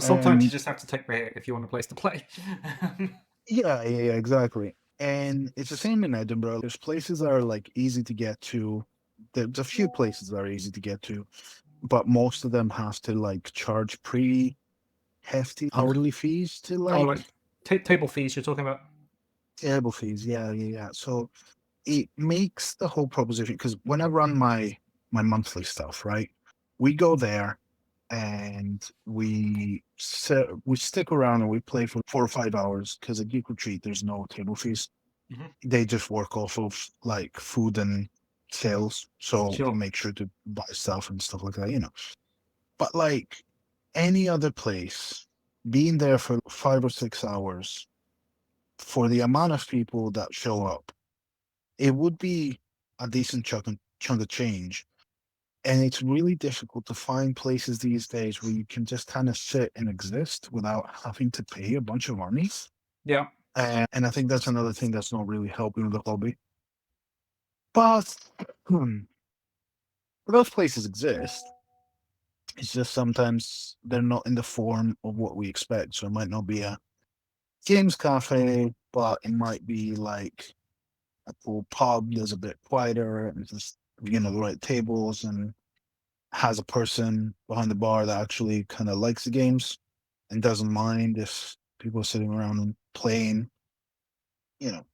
Sometimes you And just have to take the hit if you want a place to play. yeah, exactly. And it's the same in Edinburgh. There's places that are like easy to get to. There's a few places that are easy to get to, but most of them have to like charge pretty hefty hourly fees to Oh, like like table fees you're talking about? table fees. Yeah. So it makes the whole proposition because when I run my monthly stuff, right? We go there and we stick around and we play for 4 or 5 hours because at Geek Retreat there's no table fees. Mhm. They just work off of like food and sales, so you Sure. make sure to buy stuff and stuff like that, you know. But like any other place, being there for 5 or 6 hours for the amount of people that show up, it would be a decent chunk of change. And it's really difficult to find places these days where you can just kind of sit and exist without having to pay a bunch of money. Yeah. And I think that's another thing that's not really helping with the hobby. But those places exist. It's just sometimes they're not in the form of what we expect. So it might not be a games cafe, but it might be like a cool pub that's a bit quieter and just, the right tables and has a person behind the bar that actually kind of likes the games and doesn't mind if people are sitting around and playing. You know,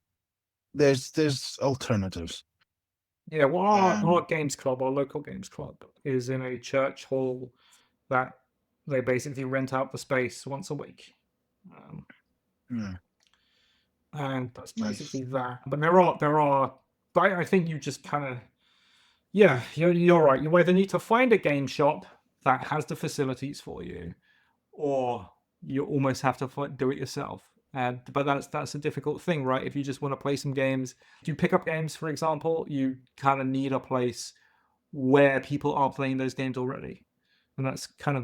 there's alternatives. Yeah, well, our Um, games club, our local games club, is in a church hall that they basically rent out the space once a week. Um, yeah, and that's nice. basically that. But but I think you just kind of, yeah, you're right. You either need to find a game shop that has the facilities for you, or you almost have to do it yourself. And but that's a difficult thing, right? If you just want to play some games, do you pick up games, for example, you kind of need a place where people are playing those games already, and that's kind of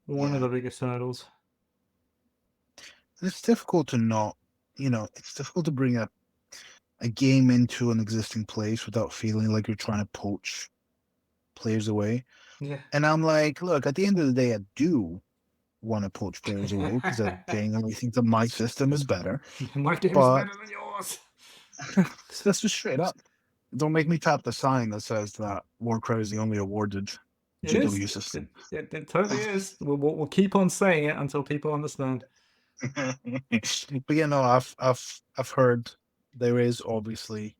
one of Yeah, the biggest hurdles. it's difficult to not. It's difficult to bring a game into an existing place without feeling like you're trying to poach players away. Yeah. And I'm like, look, at the end of the day, I do want to poach players away because I genuinely think that my system is better. My game is But better than yours. that's just straight up. Don't make me tap the sign that says that Warcry is the only awarded It is. GW system. It totally is. We'll keep on saying it until people understand. But I've heard there is obviously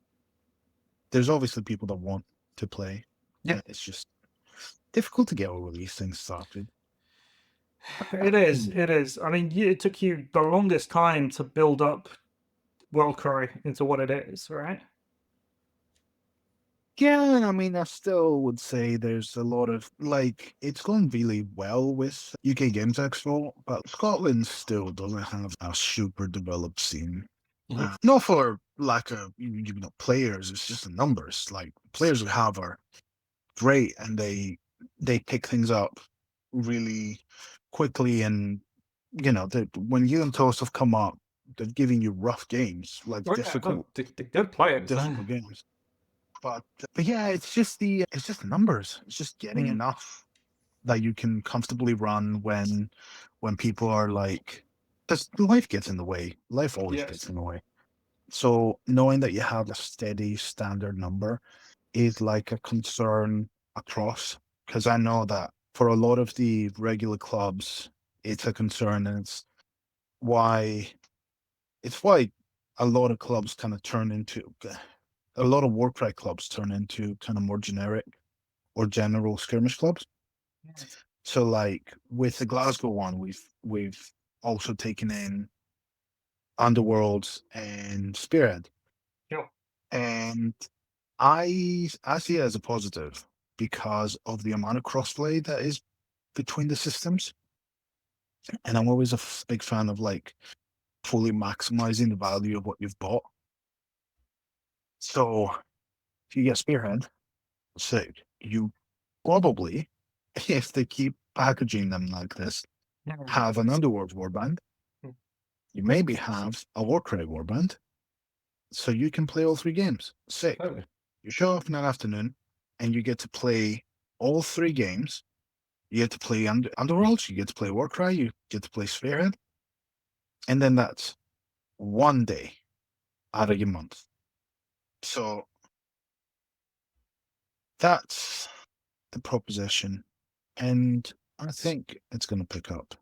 people that want to play, Yeah, and it's just difficult to get all of these things started. it is. It is. I mean, it took you the longest time to build up Warcry into what it is, right? Yeah, I mean, I still would say there's a lot of like it's going really well with UK Games Expo, but Scotland still doesn't have a super developed scene. Mhm. Not for lack of players, it's just the numbers. Like players we have are great, and they pick things up really quickly, and when you and Toast have come up, they're giving you rough games, like Oh yeah, no, difficult, the good players. difficult games. But yeah, it's just numbers. It's just getting Mm. enough that you can comfortably run when people are like, because life gets in the way. Life always gets Yes. in the way. So knowing that you have a steady standard number is like a concern across, because I know that for a lot of the regular clubs, it's a concern, and why it's why a lot of clubs kind of turn into a lot of Warcry clubs turn into kind of more generic or general skirmish clubs. So like with the Glasgow one, we've also taken in Underworld and Spearhead. Sure. And I see it as a positive because of the amount of crossplay that is between the systems. And I'm always a big fan of like fully maximizing the value of what you've bought. So if you get Spearhead, sick. You probably, if they keep packaging them like this, have an Underworld warband. You maybe have a Warcry warband, so you can play all three games. Sick. Totally. You show up in an afternoon, and you get to play all three games You get to play Underworlds, you get to play Warcry, you get to play Spearhead, and then that's one day out of your month. So that's the proposition, and I think it's going to pick up.